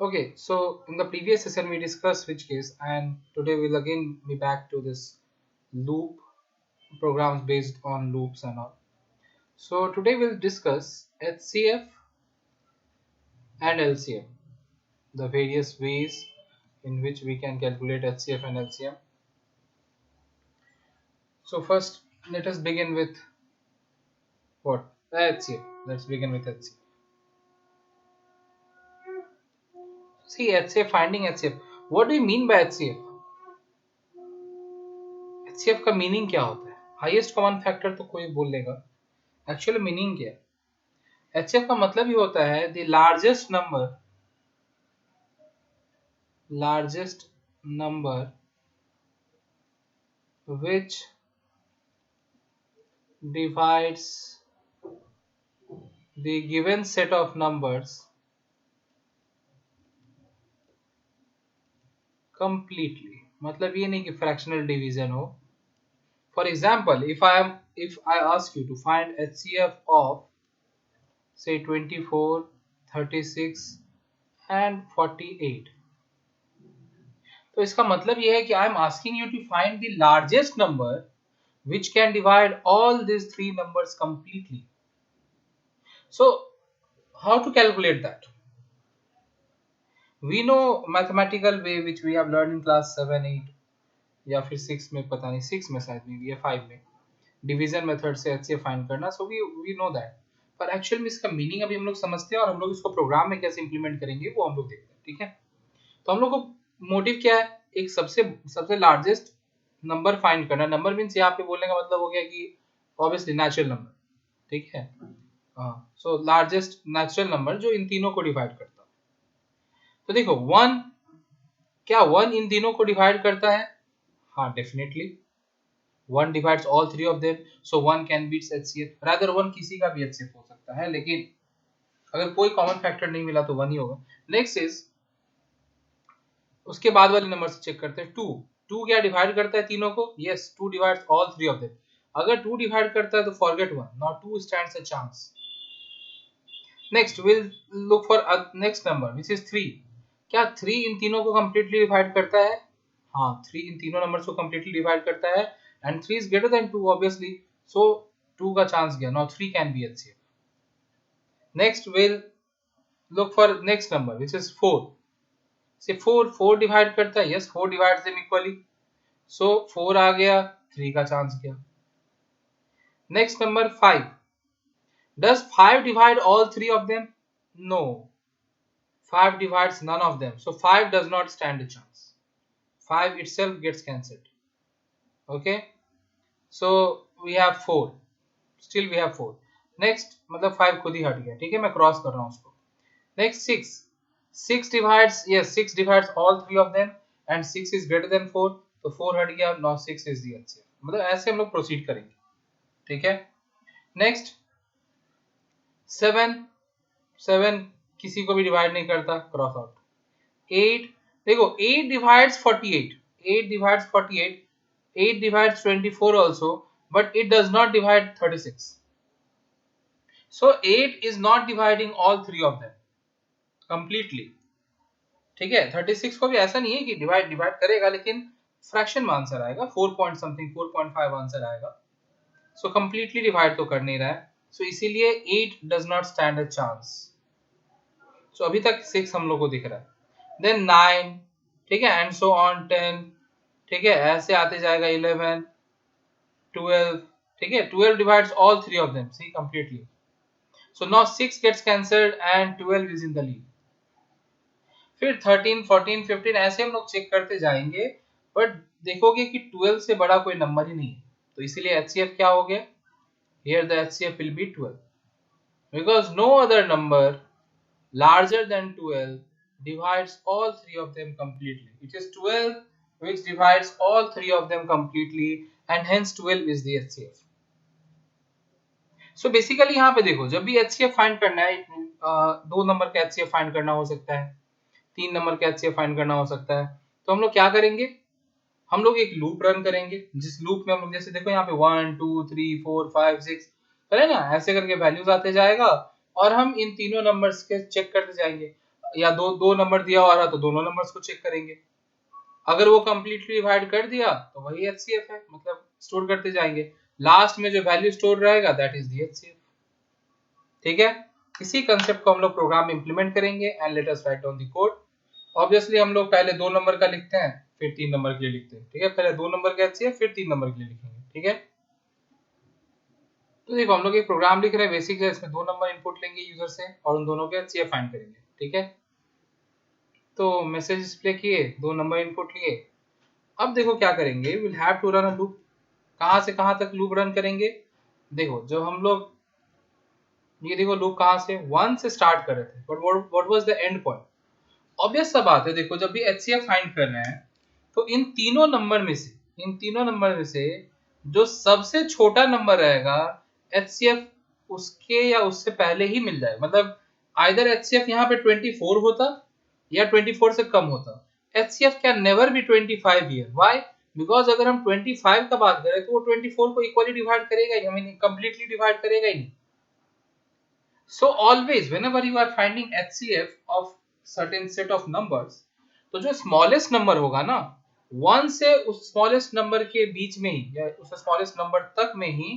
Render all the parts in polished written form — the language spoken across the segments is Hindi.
Okay, so in the previous session we discussed switch case, and today we'll again be back to this loop programs based on loops and all. So today we'll discuss HCF and LCM, the various ways in which we can calculate HCF and LCM. So first let us begin with what? HCF. Let's begin with HCF. See HCF, finding HCF. What do you mean by HCF? HCF का मीनिंग क्या होता है? हाईएस्ट कॉमन फैक्टर तो कोई बोल लेगा, एक्चुअली मीनिंग क्या है? HCF का मतलब ही होता है the largest number which divides the given set of numbers completely. मतलब ये नहीं कि fractional division हो. For example, if I ask you to find HCF of say 24, 36 and 48, तो इसका मतलब ये है कि I am asking you to find the largest number which can divide all these three numbers completely. So how to calculate that? We know mathematical way which we have learned in class 7, 8 या फिर 6 में, पता नहीं 6 में शायद में या 5 में, डिवीजन मेथड से HCF फाइंड करना. सो वी नो दैट, पर एक्चुअल में इसका मीनिंग अभी हम लोग समझते हैं और हम लोग इसको प्रोग्राम में कैसे इंप्लीमेंट करेंगे वो हम लोग देखते हैं. ठीक है, तो हम लोग को मोटिव क्या है? एक सबसे लार्जेस्ट नंबर फाइंड करना. नंबर मीन्स यहाँ पे बोलने का मतलब हो गया कि ऑब्वियसली नेचुरल नंबर. ठीक है, हाँ, सो लार्जेस्ट नेचुरल नंबर जो इन तीनों को डिवाइड करता है. तो देखो क्या वन इन तीनों को डिवाइड करता है? हाँ, definitely one divides all three of them, so one can beat HCF. Rather one किसी का भी HCF हो सकता है, लेकिन अगर कोई कॉमन फैक्टर नहीं मिला तो वन ही होगा. नेक्स्ट इज, उसके बाद वाले नंबर से चेक करते हैं. टू क्या डिवाइड करता है तीनों को? Yes, two divides all three of them. अगर टू डिवाइड करता है तो forget one, not two stands a chance. Next will look for next number which is three. क्या थ्री इन तीनों को कंप्लीटली डिवाइड करता है? हाँ, थ्री इन तीनों नंबर्स को कंप्लीटली डिवाइड करता है, and three is greater than two obviously, so two का चांस गया. Now three can be HCF. Next will look for next number which is four. Say four divide करता है? Yes, four divides them equally, so four आ गया, थ्री का चांस गया. Next number five. Does five divide all three of them? No, 5 divides none of them, so 5 does not stand a chance. 5 itself gets cancelled. Okay, so we have 4, still we have 4. Next, मतलब 5 खुद ही हट गया. ठीक है, मैं क्रॉस कर रहा हूँ उसको. Next 6 divides, yes, 6 divides all three of them and 6 is greater than 4, तो 4 हट गया. Now 6 is the HCF. मतलब ऐसे हम लोग प्रोसीड करेंगे. ठीक है, नेक्स्ट 7 किसी को भी डिवाइड नहीं करता, क्रॉस आउट. 8, देखो 8 divides 48, 8 divides 48, 8 divides 24 also, but it does not divide 36. So 8 is not dividing all three of them completely. ठीक है, 36 को भी ऐसा नहीं है कि डिवाइड करेगा, लेकिन फ्रैक्शन में आंसर आएगा 4 पॉइंट समथिंग, 4.5 आंसर आएगा. सो कंप्लीटली डिवाइड तो कर नहीं रहा है, सो इसीलिए 8 does not stand a chance. So अभी तक 6 हम लोग को दिख रहा है. देन 9, ठीक है, एंड सो ऑन 10, ठीक है, ऐसे आते जाएगा 11, 12, ठीक है, 12 divides all three of them, see completely. So now 6 gets cancelled and 12 is in the lead. फिर 13, 14, 15 ऐसे हम लोग चेक करते जाएंगे, बट देखोगे कि 12 से बड़ा कोई नंबर ही नहीं है, तो इसीलिए HCF क्या हो गया? Here the HCF will be 12, because no other number larger than 12 divides all three of them completely. It is 12 which divides all three of them completely, and hence 12 is the HCF. So basically यहाँ पे देखो, जब भी HCF फाइंड करना है, दो नंबर का HCF फाइंड करना हो सकता है, तीन नंबर का HCF फाइंड करना हो सकता है, तो हम लोग क्या करेंगे? हम लोग एक लूप रन करेंगे, जिस लूप में हम लोग जैसे देखो यहाँ पे 1 2 3 4 5 6 करें ना, ऐसे करके वैल्यूज आते जाएगा और हम इन तीनों नंबर्स के चेक करते जाएंगे. या दो दो नंबर दिया हुआ रहा तो दोनों नंबर्स को चेक करेंगे। अगर वो कंप्लीटली डिवाइड कर दिया तो वही एचसीएफ है, मतलब स्टोर करते जाएंगे, लास्ट में जो वैल्यू स्टोर रहेगा दैट इज द एचसीएफ। ठीक है, इसी कंसेप्ट को हम लोग प्रोग्राम में इंप्लीमेंट करेंगे and let us write down the code. Obviously हम लोग पहले 2 नंबर का लिखते हैं फिर 3 नंबर के लिए लिखते हैं। ठीक है, पहले 2 नंबर का एचसीएफ फिर 3 नंबर के लिए लिखेंगे। ठीक है, तो देखो हम लोग एक प्रोग्राम लिख रहे हैं बेसिक है, इसमें 2 नंबर इनपुट लेंगे यूजर से और उन दोनों के एचसीएफ फाइंड करेंगे। ठीक है, तो मैसेज डिस्प्ले किए, 2 नंबर इनपुट लिए। अब देखो क्या करेंगे, will have to run a loop. कहां से कहां तक लूप रन करेंगे? देखो जो हम लोग, ये देखो लूप कहां से 1 से स्टार्ट कर रहे थे, but what was the end point? Obvious सा बात है, देखो जब भी एचसीएफ फाइंड कर रहे हैं तो इन तीनों नंबर में से जो सबसे छोटा नंबर रहेगा एचसीएफ उसके या उससे पहले ही मिल जाए। मतलब आइदर एचसीएफ यहाँ पे 24 होता या 24 से कम होता। HCF can never be 25 here. Why? Because अगर हम 25 का बात करें तो वो 24 को इक्वली डिवाइड करेगा ही, हमें कंप्लीटली डिवाइड करेगा ही नहीं। So always whenever you are finding HCF of certain set of numbers, तो जो smallest number होगा ना 1 से उस smallest number के बीच में ही या उस smallest number तक में ही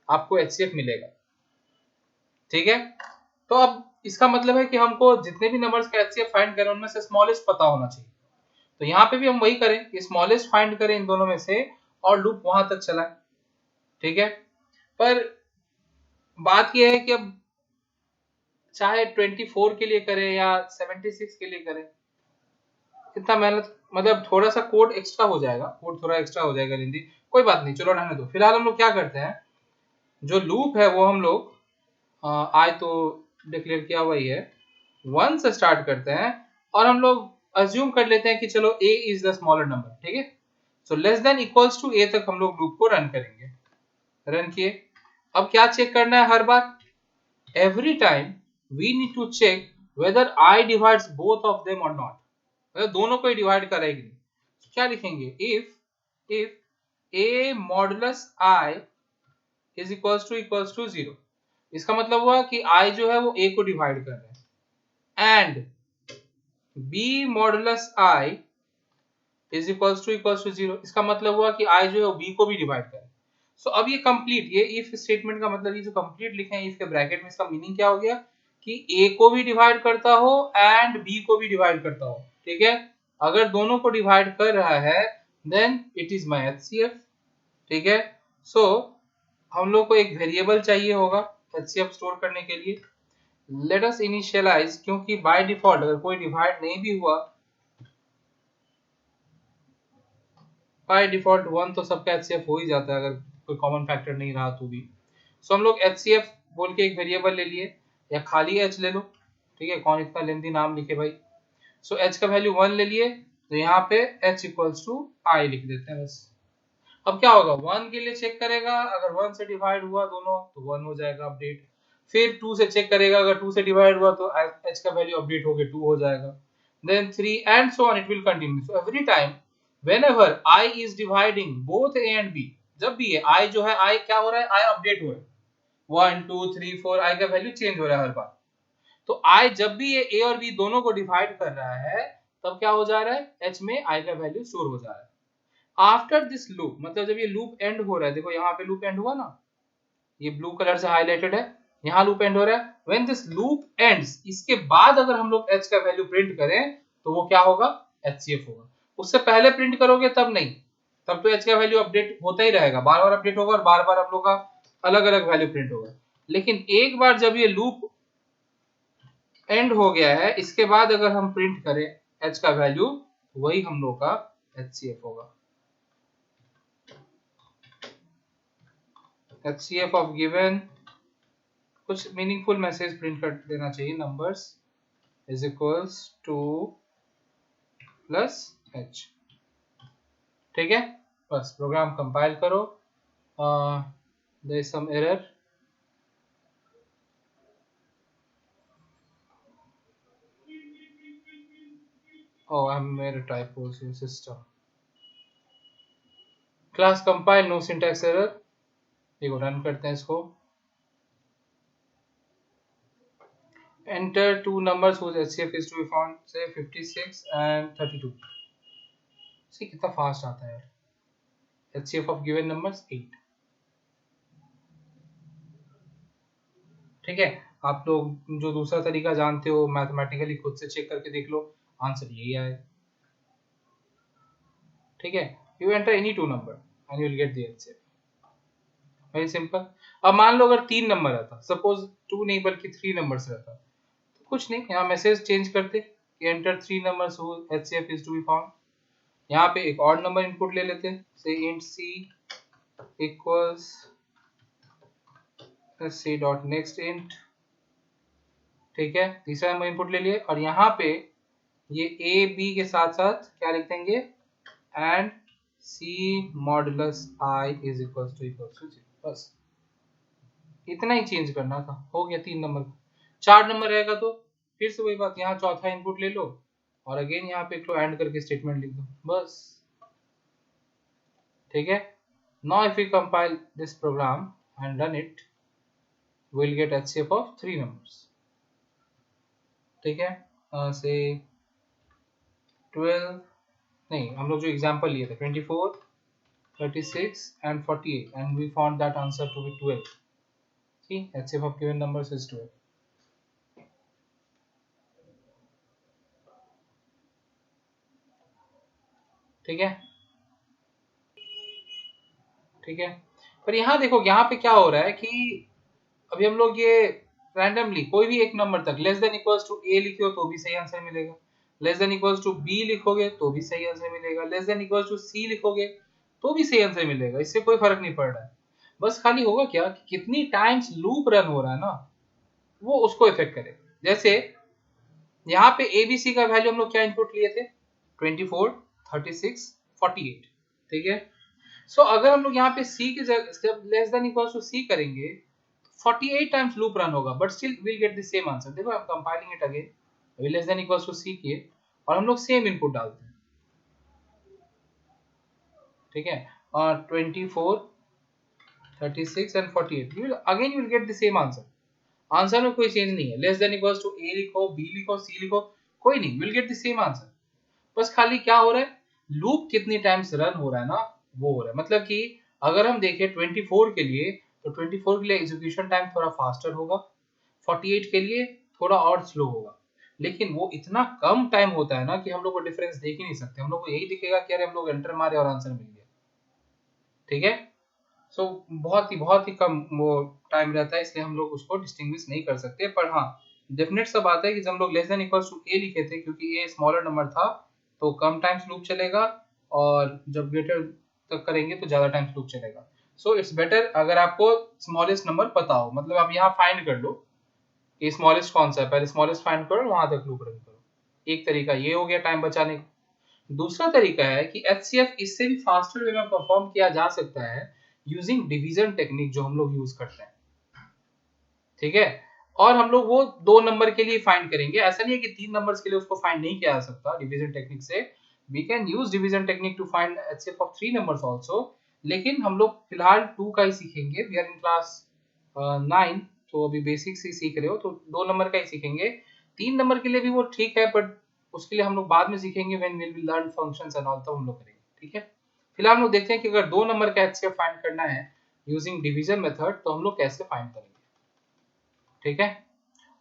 आपको HCF मिलेगा। ठीक है, तो अब इसका मतलब है कि हमको जितने भी नंबर्स का HCF फाइंड करें उनमें से स्मॉलेस्ट पता होना चाहिए। तो यहाँ पे भी हम वही करें कि स्मॉलेस्ट फाइंड करें इन दोनों में से और लूप वहां तक चलाएं। ठीक है, पर बात यह है कि अब चाहे 24 के लिए करें या 76 के लिए करें, इतना मेहनत, मतलब थोड़ा सा कोड एक्स्ट्रा हो जाएगा, कोड थोड़ा एक्स्ट्रा हो जाएगा हिंदी, कोई बात नहीं, चलो रहने दो। फिलहाल हम लोग क्या करते हैं, जो लूप है वो हम लोग आज तो डिक्लेयर किया हुआ ही है, 1 से स्टार्ट करते हैं और हम लोग अज्यूम कर लेते हैं कि चलो a is the smaller number. ठीक है, so less than equals to a तक हम लोग लूप को रन करेंगे। रन किए, अब क्या चेक करना है हर बार? every time we need to check whether I divides both of them or not, मतलब दोनों को ही डिवाइड करेगी। तो क्या लिखेंगे, if a modulus I is equals to 0, इसका मतलब हुआ कि I जो है वो a को डिवाइड कर रहा है, and b modulus I is equals to 0, इसका मतलब हुआ कि I जो है वो b को भी डिवाइड कर रहा है। सो अब ये कंप्लीट, ये इफ स्टेटमेंट का मतलब ये जो कंप्लीट लिखे हैं इफ के ब्रैकेट में, इसका मीनिंग क्या हो गया कि a को भी डिवाइड करता हो एंड b को भी डिवाइड करता हो। ठीक है, अगर दोनों को डिवाइड कर रहा है then it is my HCF. ठीक है, सो हम लोग को एक वेरिएबल चाहिए होगा एचसीएफ स्टोर करने के लिए। लेट अस इनिशियलाइज, क्योंकि बाय डिफॉल्ट अगर कोई डिवाइड नहीं भी हुआ, बाय डिफॉल्ट 1 तो सबका एचसीएफ हो ही जाता है अगर कोई कॉमन फैक्टर नहीं रहा तो भी। सो हम लोग एचसीएफ बोल के एक वेरिएबल ले लिए, या खाली एच ले लो। ठीक है, कौन इतना लेंथी नाम लिखे भाई। सो एच का वैल्यू 1 ले लिए, तो यहाँ पे एच इक्वल्स टू आई लिख देते हैं बस। अब क्या होगा, 1 के लिए चेक करेगा, अगर 1 से डिवाइड हुआ दोनों तो 1 हो जाएगा अपडेट। फिर 2 से चेक करेगा, अगर 2 से डिवाइड हुआ तो एच का वैल्यू अपडेट होके 2 हो जाएगा, then 3 and so on, it will continue. So every time whenever I is dividing both A and B, जब भी ये I जो है I क्या हो रहा है, I अपडेट हो रहा है, 1 2 3 4 I का वैल्यू चेंज हो रहा है हर बार। तो I जब भी ये A और B दोनों को डिवाइड कर रहा है तब क्या हो जा रहा है, H में I का वैल्यू स्टोर हो जा रहा है। आफ्टर दिस लूप, मतलब जब ये लूप एंड हो रहा है, देखो यहाँ पे लूप एंड हुआ ना, ये ब्लू कलर से हाईलाइटेड है, यहाँ लूप एंड हो रहा है। व्हेन दिस लूप एंड्स, इसके बाद अगर हम लोग H का वैल्यू प्रिंट करें तो वो क्या होगा, HCF होगा। उससे पहले प्रिंट करोगे तब नहीं, तब तो H का वैल्यू अपडेट होता ही रहेगा, बार बार अपडेट होगा और बार बार आप लोग का अलग अलग वैल्यू प्रिंट होगा। लेकिन एक बार जब ये लूप एंड हो गया है, इसके बाद अगर हम प्रिंट करें H का वैल्यू, वही हम लोग का HCF होगा। HCF ऑफ गिवन, कुछ मीनिंगफुल मैसेज प्रिंट कर देना चाहिए, numbers is equals to plus H। ठीक है, बस प्रोग्राम कंपाइल करो। There is some error, oh I made a typo in system, class compile no syntax error। देखो रन करते हैं इसको, Enter two numbers whose HCF is to be found, say 56 and 32. See कितना फास्ट आता है. HCF of given numbers 8. ठीक है, आप लोग जो दूसरा तरीका जानते हो मैथमेटिकली खुद से चेक करके देख लो, आंसर यही आए. ठीक है, you enter any two number and you will get the HCF. Very simple. अब मान लो अगर 3 नंबर रहता, सपोज 2 नहीं बल्कि 3 नंबर्स रहता, तो कुछ नहीं, यहाँ मैसेज चेंज करते कि enter 3 numbers who HCF is to be found. यहाँ पे एक और नंबर इनपुट ले लेते हैं, से int c equals c dot next int. ठीक है, तीसरा नंबर इनपुट ले लिए और यहाँ पे ये a b के साथ साथ क्या लिख देंगे, and c modulus i is equals to 0. बस इतना ही चेंज करना था, हो गया 3 नंबर. 4 नंबर रहेगा तो फिर से वही बात, यहाँ चौथा इनपुट ले लो और अगेन यहाँ पे एक तो एंड करके स्टेटमेंट लिख दो, बस. ठीक है, now if we compile this program and run it, we'll get HCF of 3 numbers. ठीक है, से 12 नहीं, हम लोग जो एग्जांपल लिए थे 24, 36 and 48 and we found that answer to be 12. See, HCF of given numbers is 12. ठीक है, ठीक है. पर यहाँ देखो, यहाँ पे क्या हो रहा है कि अभी हम लोग ये रैंडमली कोई भी एक नंबर तक less than equals to a लिखो तो भी सही आंसर मिलेगा, less than equals to b लिखोगे तो भी सही आंसर मिलेगा, less than equals to c लिखोगे तो भी सही आंसर मिलेगा. इससे कोई फर्क नहीं पड़ रहा है. बस खाली होगा क्या कि कितनी टाइम्स लूप रन हो रहा है ना, वो उसको इफेक्ट करेगा. जैसे यहाँ पे abc का वैल्यू हम लोग क्या इनपुट लिए थे, 24, 36, 48. ठीक है, सो अगर हम लोग यहाँ पे c की जगह less than equals to c करेंगे, 48 टाइम्स लूप रन होगा, but still will get the same answer. देखो I am compiling it again, अभी less than equals to c किए और हम लोग सेम इनपुट डालते हैं. ठीक है, और 24, 36 and 48 you will get the same answer. Answer में कोई चेंज नहीं है, less than equals to a लिखो, b लिखो, c लिखो, कोई नहीं, will get the same answer. बस खाली क्या हो रहा है, लूप कितनी टाइम्स रन हो रहा है ना, वो हो रहा है. मतलब कि अगर हम देखें 24 के लिए, तो 24 के लिए एग्जीक्यूशन टाइम थोड़ा फास्टर होगा, 48 के लिए थोड़ा और स्लो होगा, लेकिन वो इतना कम टाइम होता है ना कि हम लोग को डिफरेंस देख ही नहीं सकते. हम लोग को यही दिखेगा कि अरे हम लोग एंटर मारे और आंसर मिल गया. ठीक है, सो बहुत ही कम वो टाइम रहता है, इसलिए हम लोग उसको डिस्टिंग्विश नहीं कर सकते. पर हाँ, डेफिनेट सा बात है कि जब हम लोग less than equals to a लिखे थे, क्योंकि a स्मॉलर नंबर था तो कम टाइम्स लूप चलेगा, और जब ग्रेटर तक करेंगे तो ज्यादा टाइम्स लूप चलेगा. सो इट्स बेटर अगर आपको स्मॉलेस्ट नंबर पता हो, मतलब आप यहाँ फाइंड कर लो कि स्मॉलेस्ट कौन सा है, पहले स्मॉलेस्ट फाइंड करो, वहां तक लूप रन करो. एक तरीका ये हो गया टाइम बचाने का. दूसरा तरीका है कि HCF इससे भी फास्टर वे में परफॉर्म किया जा सकता है यूजिंग डिवीजन टेक्निक, जो हम लोग यूज करते हैं. ठीक है, और हम लोग वो 2 नंबर के लिए फाइंड करेंगे. ऐसा नहीं है कि 3 नंबर्स के लिए उसको फाइंड नहीं किया जा सकता डिवीजन टेक्निक से. We can use division technique to find HCF of 3 numbers also, लेकिन हम लोग फिलहाल 2 का ही सीखेंगे. वी आर इन क्लास 9, तो अभी बेसिक्स ही सीख रहे हो, तो 2 नंबर का ही सीखेंगे. 3 नंबर के लिए भी वो ठीक है, बट उसके लिए हम लोग बाद में सीखेंगे when we will learn functions and all, तो हम लोग करेंगे. ठीक है, फिलहाल हम लोग देखते हैं कि अगर 2 नंबर का HCF फाइंड करना है यूजिंग डिवीजन मेथड, तो हम लोग कैसे फाइंड करेंगे. ठीक है,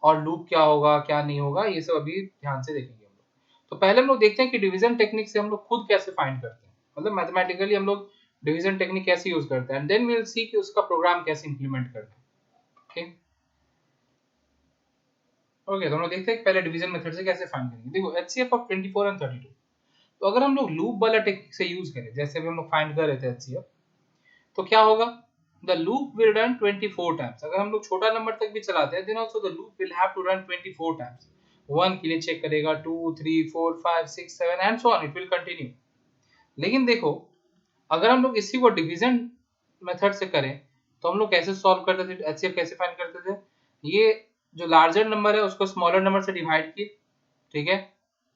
और लूप क्या होगा क्या नहीं होगा, ये सब अभी ध्यान से देखेंगे हम लोग. तो पहले हम लोग देखते हैं कि डिवीजन टेक्निक से हम लोग खुद कैसे फाइंड करते हैं, मतलब मैथमेटिकली हम लोग डिवीजन टेक्निक कैसे यूज करते हैं, and then we will see कि उसका प्रोग्राम कैसे इंप्लीमेंट करते हैं. ओके ओके, तो हम लोग देखते हैं कि पहले डिवीजन मेथड से कैसे फाइंड करेंगे. देखो HCF ऑफ 24 एंड 32, तो अगर हम लोग लूप वाला टेक्निक से यूज करें, जैसे अभी हम लोग फाइंड कर रहे थे HCF, तो क्या होगा, the loop will run 24 times. अगर हम लोग छोटा नंबर तक भी चलाते हैं, then also the loop will have to run 24 times. 1 के लिए चेक करेगा, 2, 3, 4, 5, 6, 7 and so on, it will continue. लेकिन देखो, अगर हम लोग इसी को डिवीजन मेथड से करें, तो हम लोग कैसे सॉल्व करते थे, HCF कैसे फाइंड करते थे, ये जो लार्जर नंबर है उसको स्मॉलर नंबर से डिवाइड किए. ठीक है,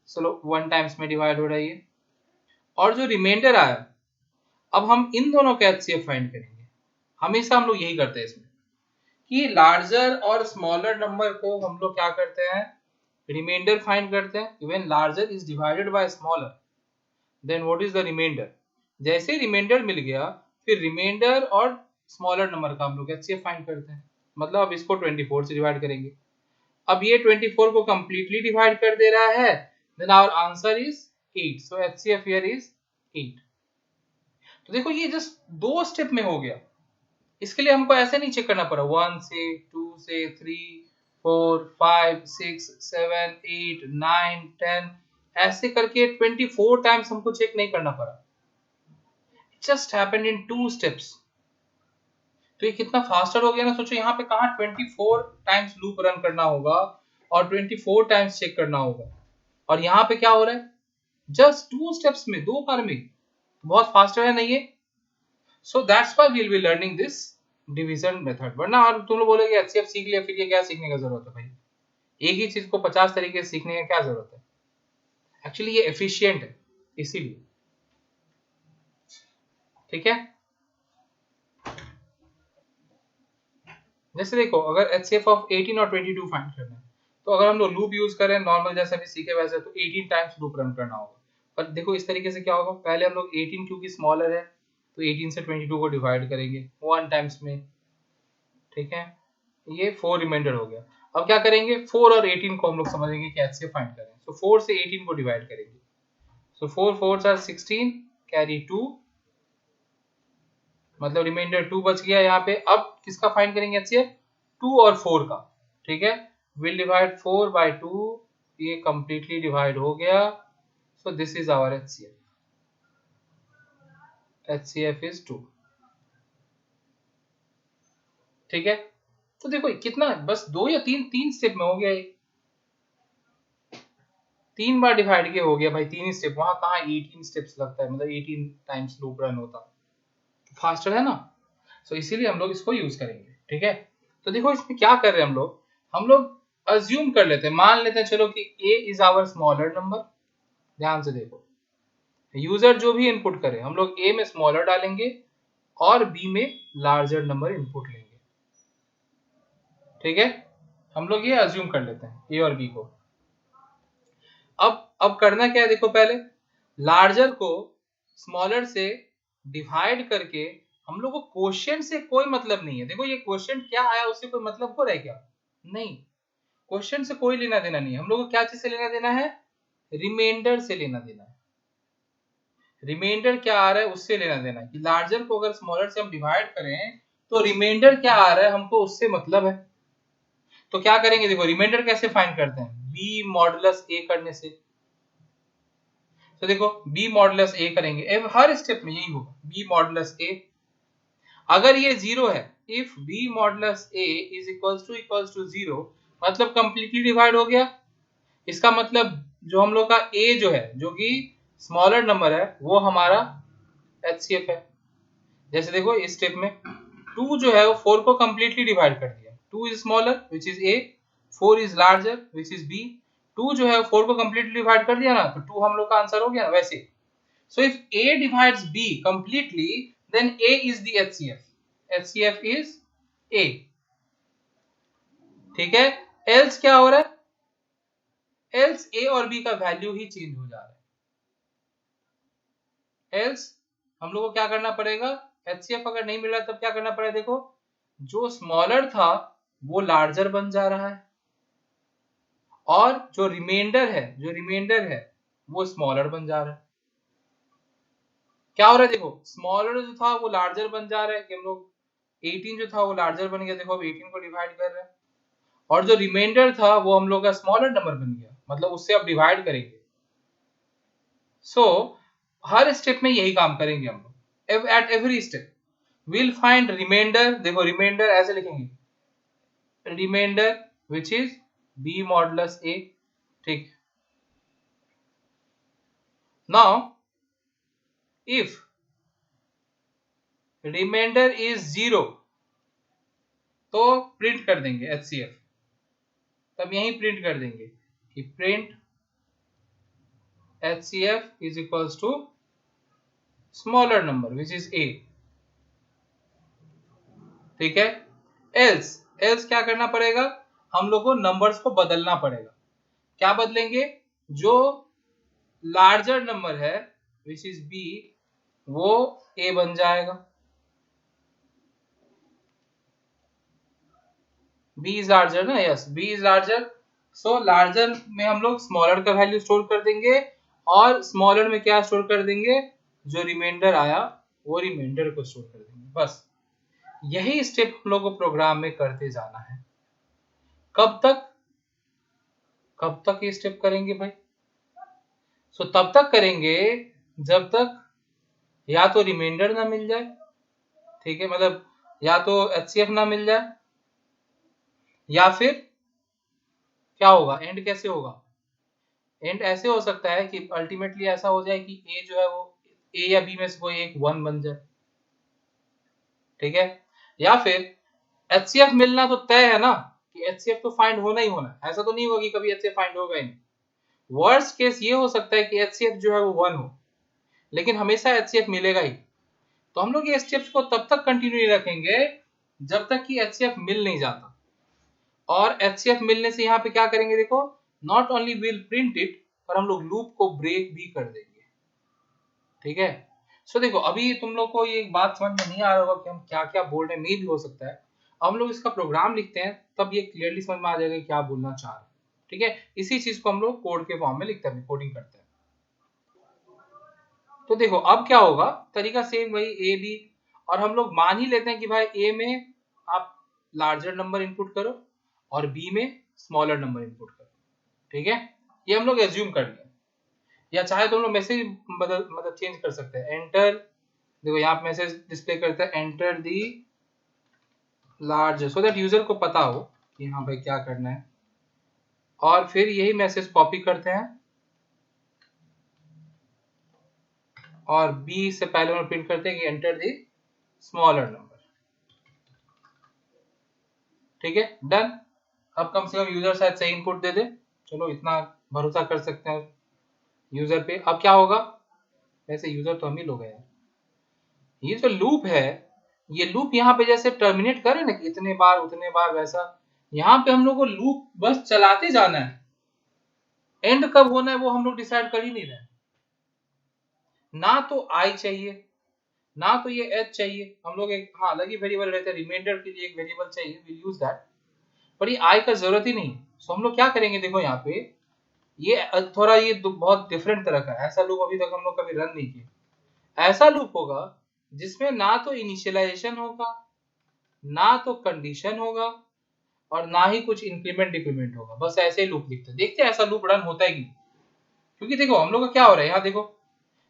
चलो 1 टाइम्स में डिवाइड हो रहा है ये, और जो रिमाइंडर आया, अब हम इन दोनों का HCF फाइंड करेंगे. हमेशा हम लोग यही करते हैं इसमें, कि लार्जर और स्मॉलर नंबर को हम लोग क्या करते हैं, रिमाइंडर फाइंड करते हैं। When larger is divided by smaller then what is the remainder. जैसे रिमाइंडर मिल गया फिर रिमाइंडर और स्मॉलर नंबर का हम लोग एचसीएफ फाइंड करते हैं। मतलब अब इसको 24 से डिवाइड करेंगे। अब ये 24 को कंप्लीटली डिवाइड कर दे रहा है, then our answer is 8। So HCF here is 8। तो देखो ये जस्ट 2 स्टेप में हो गया। इसके लिए हमको ऐसे नहीं चेक करना पड़ा 1 से 2 से 3 4 5 6 7 8 9 10 ऐसे करके 24 टाइम्स हमको चेक नहीं करना पड़ा। Just happened in 2 steps. तो ये कितना फास्टर हो गया ना। सोचो यहाँ पे कहाँ 24 टाइम्स लूप रन करना होगा और 24 टाइम्स चेक करना होगा, और यहाँ पे क्या हो रहा है जस्ट 2 स्टेप्स में, 2 बार में। बहुत फास्टर है नहीं है। So that's why we will be learning this division method. वरना और तुम लोग बोलोगे एचसीएफ सीख लिया फिर ये क्या सीखने का जरूरत है भाई, एक ही चीज को 50 तरीके से सीखने का क्या जरूरत है। एक्चुअली ये एफिशिएंट है इसीलिए। ठीक है, जैसे देखो अगर एचसीएफ ऑफ 18 और 22 फाइंड करना है तो अगर हम लोग लूप यूज करें नॉर्मल जैसे भी सीखे वैसे तो 18 टाइम्स लूप रन करना होगा। पर देखो इस तरीके से क्या होगा, पहले हम लोग 18 क्योंकि स्मॉलर है तो 18 से 22 को डिवाइड करेंगे 1 टाइम्स में। ठीक है, ये 4 रिमाइंडर हो गया। अब क्या करेंगे 4 और 18 को हम लोग समझेंगे कि ऐसे फाइंड करें। सो 4 से 18 को डिवाइड करेंगे। सो 4 4 आर 16 कैरी 2 मतलब रिमाइंडर 2 बच गया यहाँ पे। अब किसका फाइंड करेंगे एचसीएफ 2 और 4 का। ठीक है, विल डिवाइड 4 बाय 2, ये कंप्लीटली डिवाइड हो गया। So this is our HCF. HCF is 2। ठीक है, तो देखो कितना बस 2 या 3 स्टेप में हो गया ये। 3 बार डिवाइड के हो गया भाई, 3 ही स्टेप। वहां कहाँ 18 स्टेप्स लगता है, मतलब 18 टाइम्स लूप रन होता, फास्टर है ना। सो इसीलिए हम लोग इसको यूज करेंगे। ठीक है, तो देखो इसमें क्या कर रहे हैं हम लोग अज्यूम कर लेते हैं, मान लेते हैं चलो कि a is our smaller number. ध्यान से देखो, यूजर जो भी इनपुट करे हम लोग a में स्मॉलर डालेंगे और b में लार्जर नंबर इनपुट लेंगे। ठीक है, हम लोग ये अज्यूम कर लेते हैं a और b को। अब करना क्या है, देखो पहले लार्जर को स्मॉलर से डिवाइड करके, हम लोग को क्वोशिएंट से कोई मतलब नहीं है। देखो ये क्वोशिएंट क्या आया उससे कोई मतलब हो रहा है क्या, नहीं। क्वोशिएंट से कोई लेना देना नहीं है। हम लोग को क्या चीज से लेना देना है, रिमाइंडर से लेना देना है। रिमाइंडर क्या आ रहा है उससे लेना देना है कि लार्जर को अगर स्मॉलर से हम डिवाइड करें तो रिमाइंडर क्या आ रहा है हमको उससे मतलब है। तो क्या करेंगे, देखो रिमाइंडर कैसे फाइंड करते हैं, बी मॉडुलस ए करने से। तो देखो b मॉडुलस a करेंगे, हर स्टेप में यही होगा b मॉडुलस a। अगर ये 0 है, if b modulus a is equals to 0 मतलब कंप्लीटली डिवाइड हो गया। इसका मतलब जो हम लोग का a जो है जो कि स्मॉलर नंबर है वो हमारा एचसीएफ है। जैसे देखो इस स्टेप में 2 जो है वो 4 को कंप्लीटली डिवाइड कर दिया। 2 is smaller which is a, 4 is larger which is b। 2 जो है 4 को कंप्लीटली डिवाइड कर दिया ना, तो 2 हम लोग का आंसर हो गया ना वैसे। So if A divides B completely, then A is the HCF. HCF is A. ठीक है, else क्या हो रहा है, else A और B का वैल्यू ही चेंज हो जा रहा है। else हम लोग को क्या करना पड़ेगा, HCF अगर नहीं मिल रहा तब क्या करना पड़ेगा, देखो जो स्मॉलर था वो लार्जर बन जा रहा है और जो रिमाइंडर है वो स्मॉलर बन जा रहा है। क्या हो रहा है, देखो स्मॉलर जो था वो लार्जर बन जा रहा है कि हम लोग 18 जो था वो लार्जर बन गया, देखो अब 18 को डिवाइड कर रहे हैं। और जो रिमाइंडर था वो हम लोग का स्मॉलर नंबर बन गया, मतलब उससे अब डिवाइड करेंगे। सो हर स्टेप में यही काम करेंगे हम लोग। At every step will find remainder. देखो रिमाइंडर ऐसे लिखेंगे, remainder which is b modulus a। ठीक, नाउ इफ रिमाइंडर इज 0 तो प्रिंट कर देंगे HCF। तब यहीं प्रिंट कर देंगे कि print HCF is equals to smaller number which is a। ठीक है, else एल्स क्या करना पड़ेगा, हम लोग को नंबर्स को बदलना पड़ेगा। क्या बदलेंगे, जो लार्जर नंबर है विच इज बी, वो ए बन जाएगा। बी इज लार्जर ना, yes B is larger. So larger में हम लोग स्मॉलर का वैल्यू स्टोर कर देंगे और स्मॉलर में क्या स्टोर कर देंगे, जो रिमाइंडर आया वो रिमाइंडर को स्टोर कर देंगे। बस यही स्टेप हम लोग को प्रोग्राम में करते जाना है। कब तक, कब तक ये स्टेप करेंगे भाई, सो तब तक करेंगे जब तक या तो रिमाइंडर ना मिल जाए, ठीक है, मतलब या तो एचसीएफ ना मिल जाए, या फिर क्या होगा, एंड कैसे होगा, एंड ऐसे हो सकता है कि अल्टीमेटली ऐसा हो जाए कि ए जो है वो ए या बी में से कोई एक 1 बन जाए, ठीक है। या फिर एचसीएफ मिलना तो तय है ना, कि एचसीएफ तो फाइंड होना ही होना, ऐसा तो नहीं होगा कि कभी एचसीएफ फाइंड होगा ही नहीं। वर्स्ट केस ये हो सकता है कि एचसीएफ जो है वो 1 हो, लेकिन हमेशा एचसीएफ मिलेगा ही। तो हम लोग ये स्टेप्स को तब तक कंटिन्यू रखेंगे जब तक कि एचसीएफ मिल नहीं जाता। और एचसीएफ मिलने से यहाँ पे क्या करेंगे, देखो not only will print it, पर हम लोग लूप को ब्रेक भी कर देंगे, ठीक है। सो देखो अभी तुम लोग को ये बात समझ में नहीं आ रहा होगा कि हम क्या क्या बोल रहे हैं, मे भी हो सकता है। अब हम लोग इसका प्रोग्राम लिखते हैं तब ये क्लियरली समझ में आ जाएगा क्या बोलना चाह रहे हैं, ठीक है। इसी चीज को हम लोग कोड के फॉर्म में लिखते हैं, कोडिंग करते हैं। तो देखो अब क्या होगा, तरीका सेम वही ए बी, और हम लोग मान ही लेते हैं कि भाई ए में आप लार्जर नंबर इनपुट करो और बी में स्मॉलर नंबर इनपुट करो, ठीक है। ये हम लोग एज्यूम कर लिया, या चाहे तो हम लोग मैसेज मतलब चेंज कर सकते हैं। एंटर, देखो यहाँ पे मैसेज डिस्प्ले करता है enter the large, so that user को पता हो कि हाँ भाई क्या करना है। और फिर यही मैसेज कॉपी करते हैं और बी से पहले हम प्रिंट करते हैं कि एंटर दी स्मॉलर नंबर, ठीक है, डन। अब कम से कम यूजर शायद सही इनपुट दे दे, चलो इतना भरोसा कर सकते हैं यूजर पे। अब क्या होगा, वैसे यूजर तो हम ही लोग हैं यार। ये जो लूप है, ये लूप यहाँ पे जैसे टर्मिनेट करे ना कि इतने बार उतने बार, वैसा यहाँ पे हम लोग को लूप बस चलाते जाना है। एंड कब होना है वो हम लोग डिसाइड कर ही नहीं रहे। ना तो आई चाहिए ना तो ये एच चाहिए, हम लोग एक हाँ अलग ही वेरिएबल रहते हैं, रिमाइंडर के लिए एक वेरिएबल चाहिए, विल यूज दैट, पर ये आई का जरूरत ही नहीं। सो हम लोग क्या करेंगे, देखो यहाँ पे ये थोड़ा ये बहुत डिफरेंट तरह का, ऐसा लूप अभी तक हम लोग कभी रन नहीं किए। ऐसा लूप होगा जिसमें ना तो इनिशियलाइजेशन होगा, ना तो कंडीशन होगा, और ना ही कुछ इंक्रीमेंट डिक्रीमेंट होगा, बस ऐसे ही लूप लिखते हैं। देखते हैं ऐसा लूप रन होता है कि नहीं। क्योंकि देखो हम लोग का क्या हो रहा है यहाँ, देखो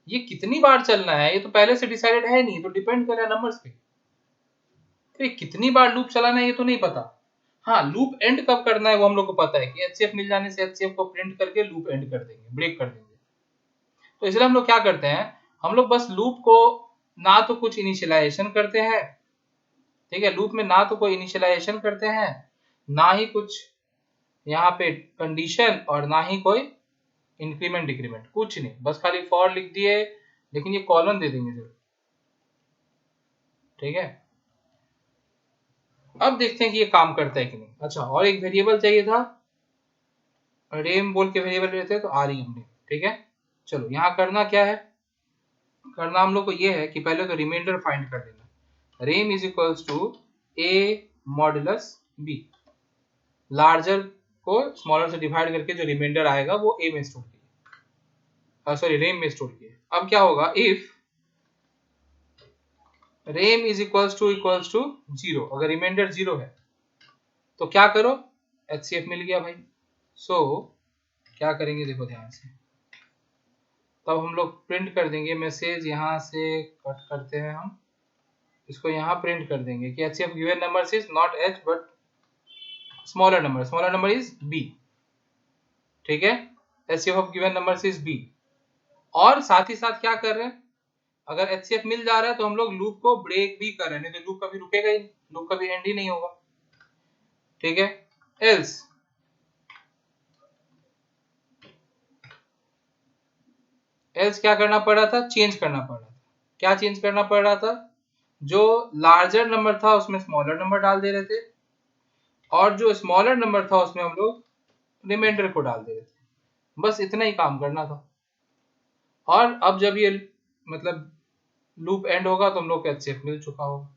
ये कितनी बार चलना है ये तो पहले से डिसाइडेड है नहीं, तो डिपेंड कर रहा है नंबर्स पे। तो ये कितनी बार लूप चलाना है ये तो नहीं पता। हाँ लूप एंड कब करना है वो हम लोग को पता है कि एचसीएफ मिल जाने से एचसीएफ को प्रिंट करके लूप एंड कर देंगे, ब्रेक कर देंगे। तो इसलिए हम लोग क्या करते हैं, हम लोग बस लूप को ना तो कुछ इनिशियलाइजेशन करते हैं, ठीक है, लूप में ना तो कोई इनिशियलाइजेशन करते हैं, ना ही कुछ यहाँ पे कंडीशन, और ना ही कोई इंक्रीमेंट डिक्रीमेंट, कुछ नहीं, बस खाली फॉर लिख दिए, लेकिन ये कॉलन दे देंगे जरूर, ठीक है। अब देखते हैं कि ये काम करता है कि नहीं। अच्छा और एक वेरिएबल चाहिए था, रेम बोल के वेरिएबल रहते हैं, तो आ रही हमने, ठीक है। चलो यहाँ करना क्या है, करना हम लोग को ये है कि पहले तो रिमाइंडर फाइंड कर लेना। Rem is equals to A modulus B, larger को स्मॉलर से डिवाइड करके जो रिमाइंडर आएगा वो ए में स्टोर किया, सॉरी रेम में स्टोर किया। अब क्या होगा, if rem is equals to zero, अगर रिमाइंडर जीरो है तो क्या करो, एचसीएफ मिल गया भाई। सो क्या करेंगे देखो ध्यान से, तब हम लोग प्रिंट कर देंगे मैसेज, यहाँ से कट करते हैं हम इसको, यहाँ प्रिंट कर देंगे कि HCF given number is not H but smaller number is B, ठीक है, HCF of given number is B. और साथ ही साथ क्या कर रहे हैं, अगर एचसीएफ मिल जा रहा है तो हम लोग लूप को ब्रेक भी कर रहे हैं, नहीं तो लूप कभी रुकेगा ही, लूप कभी एंड ही नहीं होगा, ठीक है। एल्स क्या करना पड़ रहा था, चेंज करना पड़ रहा था। क्या चेंज करना पड़ रहा था, जो लार्जर नंबर था उसमें स्मॉलर नंबर डाल दे रहे थे, और जो स्मॉलर नंबर था उसमें हम लोग रिमाइंडर को डाल दे रहे थे। बस इतना ही काम करना था। और अब जब ये मतलब लूप एंड होगा तो हम लोग को एचसीएफ मिल चुका होगा।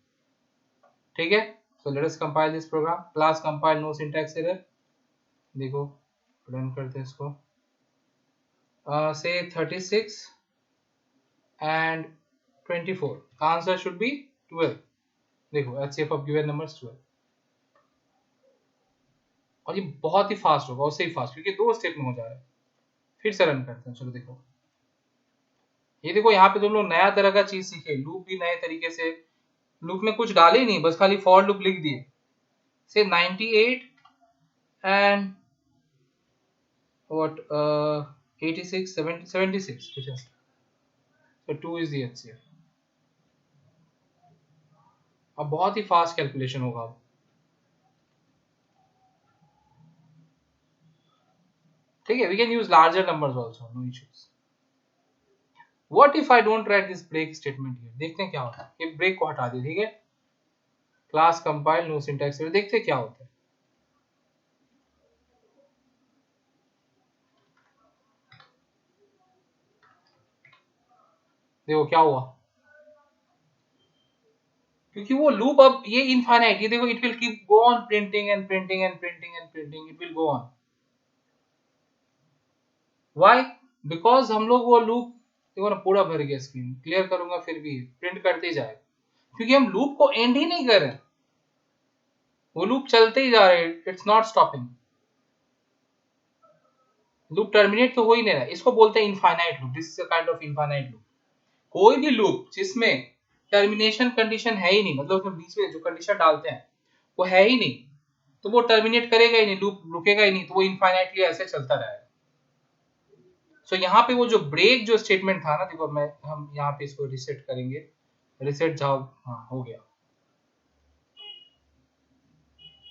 ठीक है, so let us compile this program. Class compile no syntax error. देखो रन करते हैं इसको। से 36 and 24 का आंसर शुड बी 12। देखो एचसीएफ ऑफ गिवन नंबर्स 12। और ये बहुत ही फास्ट होगा, उससे ही फास्ट, क्योंकि 2 स्टेप में हो जा रहा है। फिर से रन करते हैं। चलो देखो, ये देखो यहाँ पे तुम लोग नया तरह का चीज सीखे, लूप भी नए तरीके से। लूप में कुछ डाले ही नहीं, बस खाली फॉर लूप लिख दिए। से 98 and what 86 70 76 कुछ ऐसा। So 2 is the HCF। अब बहुत ही फास्ट कैलकुलेशन होगा अब। ठीक है, we can use larger numbers also, no issues। What if I don't write this break statement here? देखते हैं क्या होता है। ये ब्रेक को हटा दिया, ठीक है। Class compile no syntax error, देखते हैं क्या होता है। देखो क्या हुआ, क्योंकि वो लूप अब ये इनफाइनाइट, ये देखो it will keep go on printing and printing and printing and printing, it will go on. Why? Because हम लोग वो लूप देखो ना, पूरा भर गया, स्क्रीन क्लियर करूंगा फिर भी प्रिंट करते ही जाएगा, क्योंकि हम लूप को एंड ही नहीं कर रहे, वो लूप चलते ही जा रहे, it's not stopping. Loop terminate तो हो ही नहीं रहा, इसको बोलते हैं infinite loop. This is a kind of infinite loop. कोई भी लूप जिसमें टर्मिनेशन कंडीशन है ही नहीं, मतलब उसमें बीच में जो कंडीशन डालते हैं वो है ही नहीं, तो वो टर्मिनेट करेगा ही नहीं, लूप रुकेगा ही नहीं, तो वो इनफाइनाइटली ऐसे चलता रहेगा। सो यहाँ पे वो जो ब्रेक जो स्टेटमेंट था ना, देखो मैं हम यहाँ पे इसको रिसेट करेंगे। रिसेट जाओ, हाँ हो गया।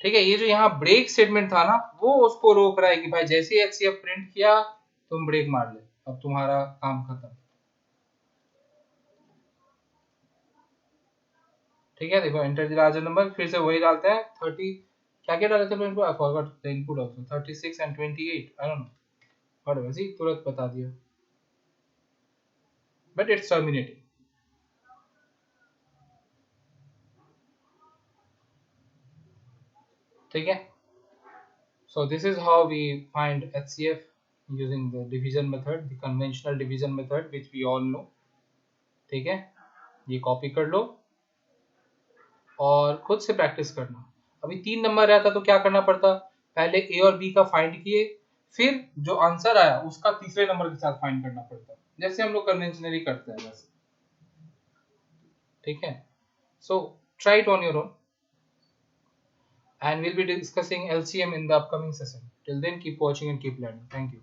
ठीक है, ये जो यहाँ ब्रेक स्टेटमेंट था ना, वो उसको रोक रहा है कि भाई जैसे ही एचसीएफ प्रिंट किया तुम ब्रेक मार ले, अब तुम्हारा काम खत्म। ठीक है, देखो एंटर द लार्जर नंबर, फिर से वही डालते हैं 30। क्या क्या डाले थे लोग इनको, I forgot the input also. 36 and 28, I don't know, और वैसे ही तुरंत बता दिया, बट इट्स टर्मिनेटिंग। ठीक है, so this is how we find HCF using the division method, the conventional division method which we all know। ठीक है, ये कॉपी कर लो और खुद से प्रैक्टिस करना। अभी 3 नंबर रहता तो क्या करना पड़ता, पहले ए और बी का फाइंड किए, फिर जो आंसर आया उसका तीसरे नंबर के साथ फाइंड करना पड़ता, जैसे हम लोग कन्वेंशनली करते हैं वैसे। ठीक है, so try it on your own and we'll be discussing LCM in the upcoming session. Till then, keep watching and keep learning. Thank you।